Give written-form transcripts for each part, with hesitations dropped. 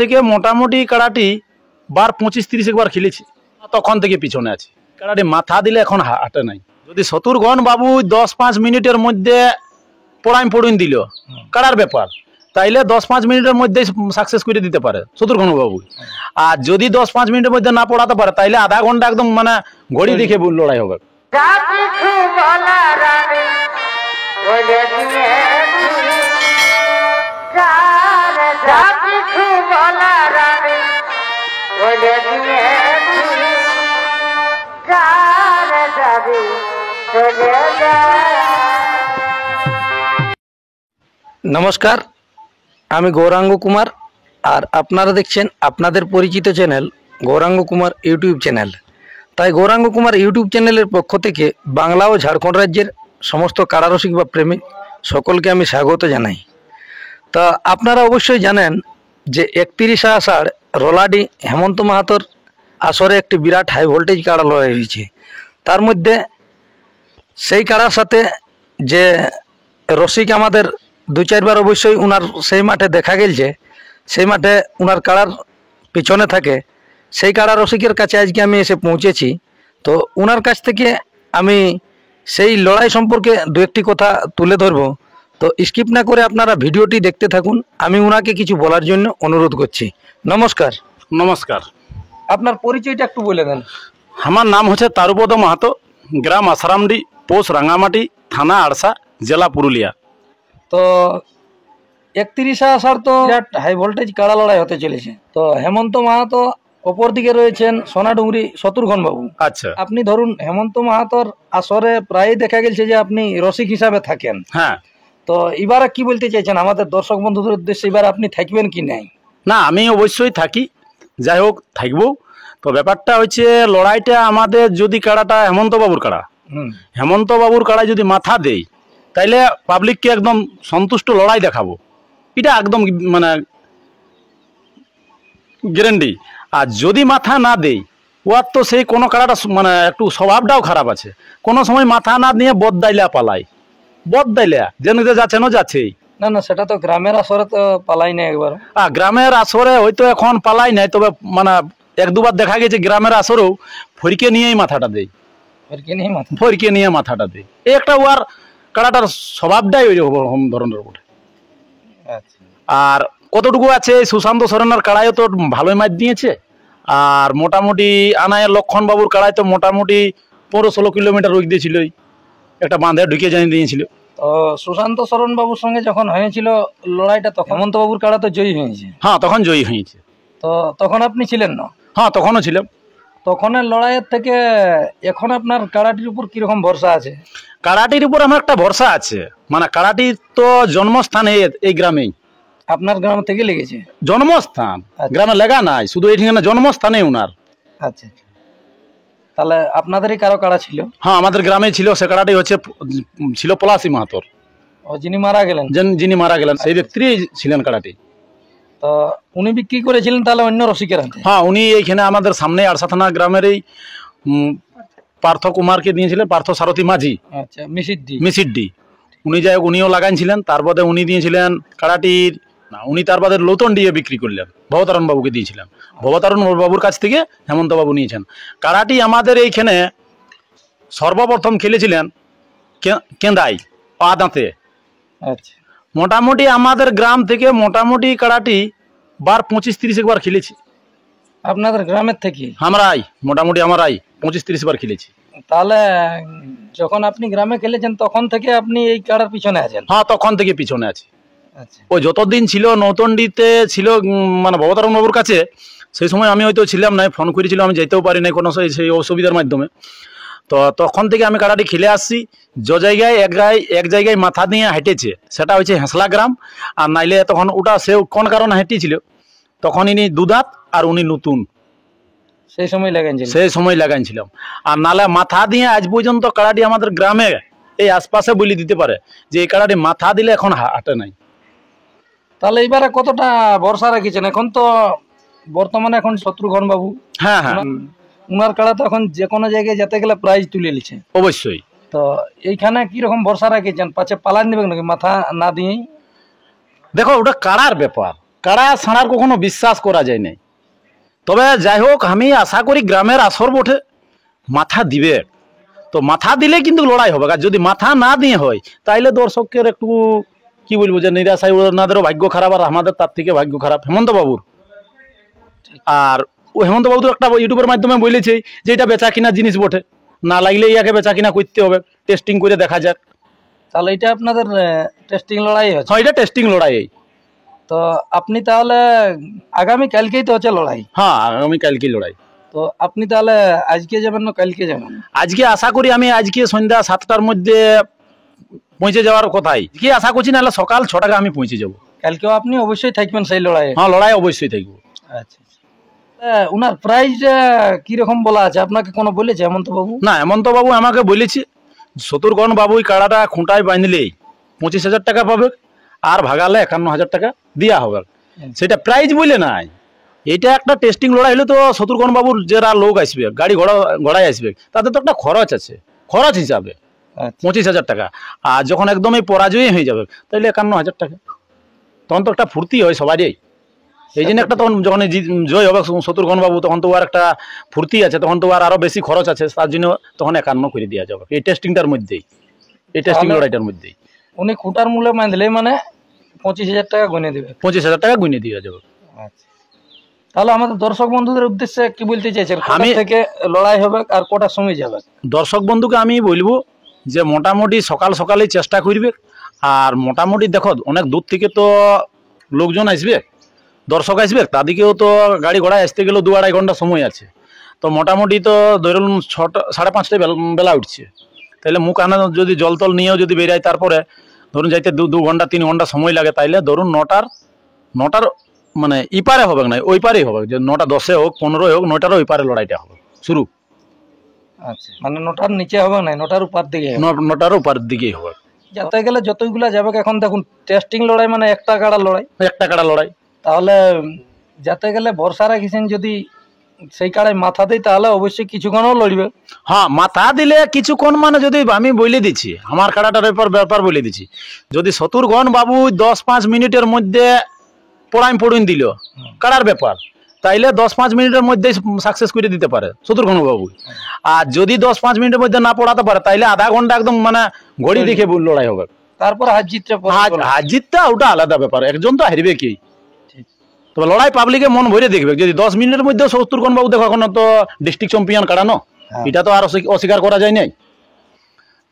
থেকে মোটামুটি কাড়াটি বার 25-30 একবার খেলেছি, তখন থেকে পিছনে আছি। কাড়াটি মাথা দিলে এখন হাঁটে নাই। যদি শত্রুঘ্ন বাবু 10-5 মিনিটের মধ্যে পড়ুন দিল কাড়ার ব্যাপার, তাইলে 10-5 মিনিটের মধ্যে সাকসেস করে দিতে পারে শত্রুঘ্ন বাবু। আর যদি 10-5 মিনিটের মধ্যে না পড়াতে পারে, তাইলে আধা ঘন্টা একদম মানে ঘড়ি দেখে লড়াই হবে। নমস্কার, আমি গৌরাঙ্গ কুমার, আর আপনারা দেখছেন আপনাদের পরিচিত channel Gouranga Kumar YouTube channel. তাই গৌরাঙ্গ কুমার ইউটিউব চ্যানেলের পক্ষ থেকে বাংলা ও ঝাড়খণ্ড রাজ্যের সমস্ত কাড়ারসিক বা প্রেমিক সকলকে আমি স্বাগত জানাই। তা আপনারা অবশ্যই জানেন যে 31 আষাঢ় রোলাডি হেমন্ত মাহাতোর আসরে একটি বিরাট হাই ভোল্টেজ কাড়া লড়াই হয়েছে। তার মধ্যে সেই কাড়ার সাথে যে রসিক আমাদের 2-4 বার অবশ্যই উনার সেই মাঠে দেখা গেছে, সেই মাঠে উনার কাড়ার পিছনে থাকে, সেই কাড়া রসিকের কাছে আজকে আমি এসে পৌঁছেছি। তো উনার কাছ থেকে আমি সেই লড়াই সম্পর্কে দু একটি কথা তুলে ধরব। তো স্কিপ না করে আপনারা ভিডিওটি দেখতে থাকুন। আমি উনাকে কিছু বলার জন্য অনুরোধ করছি। নমস্কার। নমস্কার। আপনার পরিচয়টা একটু বলে দেন। আমার নাম হচ্ছে তারুপদ মাহাতো, গ্রাম আসারামডি, পোস্ট রাঙামাটি, থানা আড়সা, জেলা পুরুলিয়া। তো 31 আষাঢ় তো বিরাট হাই ভোল্টেজ কাড়া লড়াই হতে চলেছে। তো হেমন্ত মাহাতো অপর দিকে রয়েছেন সোনাডুঙ্গরি শত্রুঘ্ন বাবু। আচ্ছা, আপনি ধরুন হেমন্ত মাহাতোর আসরে প্রায় দেখা গেছে যে আপনি রসিক হিসাবে থাকেন। হ্যাঁ। তো এবারে কি বলতে চাইছেন আমাদের দর্শক বন্ধুদের উদ্দেশ্যে, এবার আপনি থাকবেন কি নাই? না, আমি অবশ্যই থাকি, যাই হোক থাকবো। তো ব্যাপারটা হচ্ছে লড়াইটা আমাদের যদি কাড়াটা হেমন্ত বাবুর কাড়া, হেমন্ত বাবুর কাড়ায় যদি মাথা দেই, তাইলে পাবলিককে একদম সন্তুষ্ট লড়াই দেখাবো, এটা একদম মানে গ্যারান্টি। আর যদি মাথা না দেই, ওর তো সেই কোনো কাড়াটা মানে একটু স্বভাবটাও খারাপ আছে, কোনো সময় মাথা না দিয়ে বদদাইলা পালাই, বদদাইলা যেন যাচ্ছেন যাচ্ছেই। না না, সেটা তো গ্রামের আসরে তো পালাই নাই একবার। গ্রামের আসরে হয়তো এখন পালাই নাই, তবে মানে 1-2 বার দেখা গেছে গ্রামের আসরেও ফরিকে নিয়েই মাথাটা দেই, ফরিকে নিয়ে মাথাটা দেই। এই একটা ওর কাড়াটার স্বভাবটাই ওই রকম ধরনের ওঠে। আর কতটুকু আছে, সুশান্ত সরেনের কাড়াইও তো ভালোই মাছ দিয়েছে। আর মোটামুটি আনায়ের লক্ষণ বাবুর কাড়াই তো মোটামুটি 15-16 কিলোমিটার রোগ দিয়েছিল, একটা বাঁধে ঢুকে জানিয়ে দিয়েছিল। তো সুশান্ত সরণ বাবুর সঙ্গে যখন হয়েছিল লড়াইটা, তখন হেমন্ত বাবুর কাড়া তো জয়ী হয়েছে। হ্যাঁ, তখন জয়ী হয়েছে। তো তখন আপনি ছিলেন না? হ্যাঁ, তখনও ছিলাম। তখনের লড়াইয়ের থেকে এখন আপনার কাড়াটির উপর কিরকম ভরসা আছে? কাড়াটির উপর আমার একটা ভরসা আছে, মানে কাড়াটির তো জন্মস্থান এই গ্রামেই। আপনার গ্রাম থেকে লেগেছে? জন্মস্থান গ্রামে লেগা নাই, শুধু এই ঠিকানা জন্মস্থানে উনার। আচ্ছা, তাহলে আপনাদেরই কারো কাড়া ছিল? হ্যাঁ, আমাদের গ্রামে ছিল। সে কাড়াটি ছিল পলাশী মাহাতোর। যিনি মারা গেলেন? যিনি মারা গেলেন সেই ব্যক্তি ছিলেন কাড়াটি। তো উনি বিক্রি করেছিলেন তাহলে অন্য রসিকের হাতে? হ্যাঁ, উনি এইখানে আমাদের সামনে আড়সা থানা গ্রামের এই পার্থ কুমারকে দিয়েছিলেন, পার্থ সারথী মাঝি। আচ্ছা, মিসিড্ডি। উনি যাই হোক, উনিও লাগাইছিলেন। তার বাদে উনি দিয়েছিলেন কাড়াটির না, উনি তার বাদে লোতন দিয়ে বিক্রি করলেন, ভবতারণ বাবুকে দিয়েছিলেন। ভবতারণ বাবুর কাছ থেকে হেমন্ত বাবু নিয়েছেন। কাড়াটি আমাদের এইখানে সর্বপ্রথম খেলেছিলেন কেন্দাই আদাঁতে। আচ্ছা, মোটামুটি আমাদের গ্রাম থেকে মোটামুটি কাড়াটি বার 25-30 একবার খেলেছি। আপনাদের গ্রামের থেকে? আমরাই মোটামুটি 25-30 বার খেলেছি। তাহলে যখন আপনি গ্রামে খেলেছেন তখন থেকে আপনি এই কাড়ার পিছনে আছেন? হ্যাঁ, তখন থেকে পিছনে আছি। ওই যতদিন ছিল নতুনডিতে ছিল মানে ভবতারণ বাবুর কাছে, সেই সময় আমি হয়তো ছিলাম না, ফোন করেছিল, আমি যেতেও পারি নাই কোনো সেই অসুবিধার মাধ্যমে। তো তখন থেকে আমি কাড়াটি খেলে আসছি। যে জায়গায় এক জায়গায় মাথা দিয়ে হেঁটেছে সেটা হচ্ছে হেঁসলা গ্রাম। আর নাইলে তখন ওটা সে কোন কারণে হেঁটেছিল, তখন ইনি দুদাঁত আর উনি নতুন, সেই সময় লাগাইছিলাম। আর নালে মাথা দিয়ে আজ পর্যন্ত কাড়াটি আমাদের গ্রামে এই আশপাশে বলে দিতে পারে যে এই কাড়াটি মাথা দিলে এখন হাঁটে নাই। তাহলে এবারে কতটা ভরসা রাখিছেন? এখন তো বর্তমানে এখন শত্রুঘ্ন বাবু, হ্যাঁ হ্যাঁ, উনার কাড়া তো এখন যে কোনো জায়গায় যেতে গেলে প্রাইজ তুলে নিচ্ছে অবশ্যই। তো এইখানে কিরকম ভরসা রাখিছেন? পাছে পালান নেবেন নাকি মাথা না দিয়ে? দেখো, ওটা কাড়ার ব্যাপার, কাড়া ছাড়ার কখনো বিশ্বাস করা যায় নাই। তবে যাই হোক, আমি আশা করি গ্রামের আসর বটে, মাথা দিবে। তো মাথা দিলে কিন্তু লড়াই হবে, আর যদি মাথা না দিয়ে হয় তাইলে দর্শকের একটু কি বলবো যে নিরাশায়, ওনাদেরও ভাগ্য খারাপ আর আমাদের তার থেকে ভাগ্য খারাপ হেমন্ত বাবুর। আর ও হেমন্ত বাবু তো একটা ইউটিউবের মাধ্যমে বলেছে যে এটা বেচা কিনা জিনিস বটে, না লাগলে ইয়াকে বেচা কিনা করতে হবে, টেস্টিং করে দেখা যাক। তাহলে এটা আপনাদের টেস্টিং লড়াই হচ্ছে? হ্যাঁ, এটা টেস্টিং লড়াই। তো আপনি তাহলে আগামী কালকেই তো হচ্ছে লড়াই? হ্যাঁ, আমি কালকে লড়াই। তো আপনি তাহলে আজকে যাবেন না কালকে যাবেন? আজকে আশা করি আমি আজকে সন্ধ্যা 7টার মধ্যে পৌঁছে যাওয়ার কথাই কি আশা করছি, নাহলে সকাল 6টায় আমি পৌঁছে যাব। কালকেও আপনি অবশ্যই থাকবেন সেই লড়াইয়ে? হ্যাঁ, লড়াই অবশ্যই থাকবো। আচ্ছা, উনার প্রাইস কিরকম বলা আছে আপনাকে, কোনো বলেছে হেমন্ত বাবু? না, হেমন্ত বাবু আমাকে বলেছে শত্রুঘ্ন বাবু এই কাড়াটা খুঁটায় বাঁধলেই 25,000 টাকা পাবে, আর ভাগালে 51,000 টাকা দেওয়া হবে। সেটা প্রাইজ বলে নাই, এটা একটা টেস্টিং লড়াই হলে তো শত্রুঘ্ন বাবুর যারা লোক আসবে, গাড়ি ঘোড়ায় আসবে, তাদের তো একটা খরচ আছে, খরচ হিসাবে 25,000 টাকা। আর যখন একদমই পরাজয় হয়ে যাবে তাহলে 51,000 টাকা, তখন তো একটা ফুর্তি হয় সবারই। এই জন্য একটা তখন যখন জয় হবে শত্রুঘ্ন বাবু, তখন তো আর একটা ফুর্তি আছে, তখন তো আর আরো বেশি খরচ আছে, তার জন্য তখন 51 করে দেওয়া যাবে এই টেস্টিংটার মধ্যেই, এই টেস্টিং লড়াইটার মধ্যেই। উনি খুঁটার মূল্য বাঁধলে মানে 25,000 টাকা গুনে দেবে? 25,000 টাকা গুনে দেওয়া যাবে। আচ্ছা, তাহলে আমাদের দর্শক বন্ধুদের উদ্দেশ্যে কি বলতে চাইছেন? আমি থেকে লড়াই হবে আর কটার সময় যাবে? দর্শক বন্ধুকে আমি বলবো যে মোটামুটি সকাল সকালেই চেষ্টা করবে। আর মোটামুটি দেখো, অনেক দূর থেকে তো লোকজন আসবে, দর্শক আসবে, তাদেরকেও তো গাড়ি ঘোড়ায় আসতে গেলেও 2-2.5 ঘন্টা সময় আছে। তো মোটামুটি তো ধরুন 6টা 5:30টায় বেলা উঠছে, তাহলে মুখ আনা যদি জল টল নিয়েও যদি বেরায়, তারপরে ধরুন যাইতে 2 ঘন্টা 3 ঘন্টা সময় লাগে, তাইলে ধরুন 9টার মানে ইপারে হবে না, ওই পারেই হবে, যে 9:10 হোক 15 হোক, 9টারও ওই পারে লড়াইটা হবে শুরু। আচ্ছা, মানে 9টার নিচে হবে না, 9টার উপর দিকে? 9টারও উপর দিকেই হবে। যাতে গেলে যতগুলা যাবে, এখন দেখুন টেস্টিং লড়াই মানে একটা কাড়া লড়াই, একটা কাড়া লড়াই। তাহলে যাতে গেলে ভরসা রাখিছেন যদি সেই কাড়াই মাথা দেয়, তাহলে অবশ্যই কিছুক্ষণও লড়বে। হ্যাঁ, মাথা দিলে কিছুক্ষণ, মানে যদি আমি বলে দিচ্ছি আমার কাড়াটার ব্যাপার বলে দিচ্ছি, যদি শত্রুঘ্ন বাবু 10-5 মিনিটের মধ্যে পড়ুন দিল কাড়ার ব্যাপার, তাইলে 10-5 মিনিটের মধ্যে সাকসেস করে দিতে পারে শত্রুঘ্ন বাবু। আর যদি 10-5 মিনিটের মধ্যে না পড়াতে পারে, তাইলে আধা ঘন্টা একদম মানে ঘড়ি দেখে লড়াই হবে। তারপর হার জিতটা ওটা আলাদা ব্যাপার, একজন তো হারবে কি। তবে লড়াই পাবলিকে মন ভরে দেখবে। যদি 10 মিনিটের মধ্যে শত্রুঘ্ন বাবু, দেখো এখন তো ডিস্ট্রিক্ট চ্যাম্পিয়ন কাড়ানো, এটা তো আর অস্বীকার করা যায় নাই।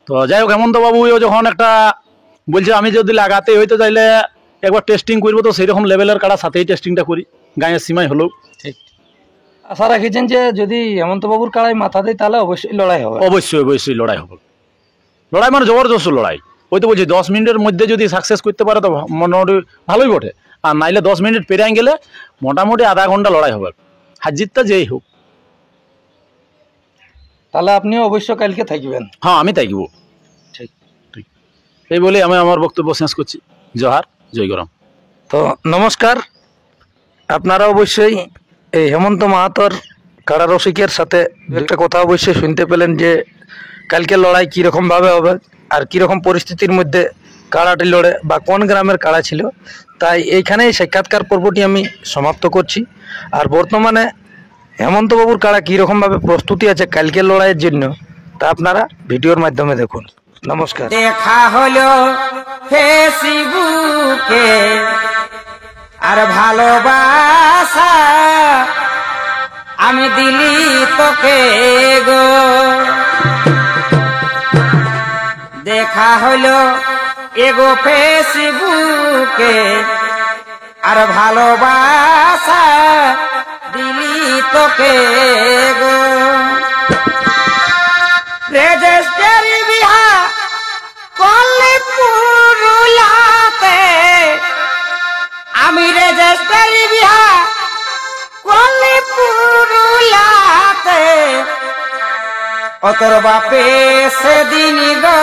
তো যাই হোক, হেমন্ত বাবু যখন একটা বলছে আমি যদি লাগাতে হইতো তাইলে একবার টেস্টিং করবো, তো সেইরকম লেভেলের কাড়ার সাথেই টেস্টিংটা করি, গায়ের সীমায় হলেও। ঠিক, আশা রাখিছেন যে যদি হেমন্ত বাবুর কাড়াই মাথা দেয় তাহলে অবশ্যই লড়াই হবে? অবশ্যই লড়াই হবে। লড়াই মানে জবরদস্ত লড়াই। ওই তো বলছি 10 মিনিটের মধ্যে যদি সাকসেস করতে পারে তো মোটামুটি ভালোই বটে, আর নাইলে 10 মিনিট পেরিয়ে গেলে মোটামুটি আধা ঘন্টা লড়াই হবে, হার জিতটা যেই হোক। তাহলে আপনিও অবশ্যই কালকে থাকবেন? হ্যাঁ, আমি থাকবো। ঠিক, এই বলে আমি আমার বক্তব্য শেষ করছি। জোহার, জয় গরম। তো নমস্কার, আপনারা অবশ্যই এই হেমন্ত মাহাতোর কাড়া রসিকের সাথে একটা কথা অবশ্যই শুনতে পেলেন যে কালকে লড়াই কীরকমভাবে হবে আর কীরকম পরিস্থিতির মধ্যে কাড়াটি লড়ে বা কোন গ্রামের কাড়া ছিল। তাই এইখানেই সাক্ষাৎকার পর্বটি আমি সমাপ্ত করছি। আর বর্তমানে হেমন্তবাবুর কাড়া কীরকমভাবে প্রস্তুতি আছে কালকের লড়াইয়ের জন্য, তা আপনারা ভিডিওর মাধ্যমে দেখুন। নমস্কার। দেখা হলো ফেসবুকে আর ভালোবাসা আমি দিলি তোকে গো, দেখা হলো এগো ফেসবুকে আর ভালোবাসা দিলি তোকে গো, রেজিস্ট্রি বিহা করলে পুরুলাতে, আমি রেজিস্ট্রি বিহা করলে পুরুলাতে, অতর বাপে সেদিন গো,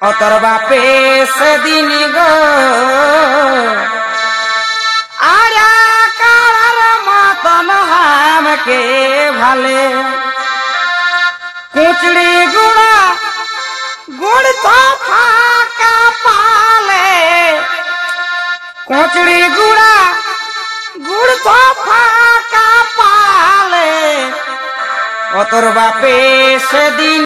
অতর বাপে সেদিন গো, আর কার মতন হামকে ভালে, কুচড়ি গুড়া গুড় তো ফাঁকা পালে, কোচড়ি গুড়া গুড় তো ফাঁকা পালে ও তোর বাপে সেদিন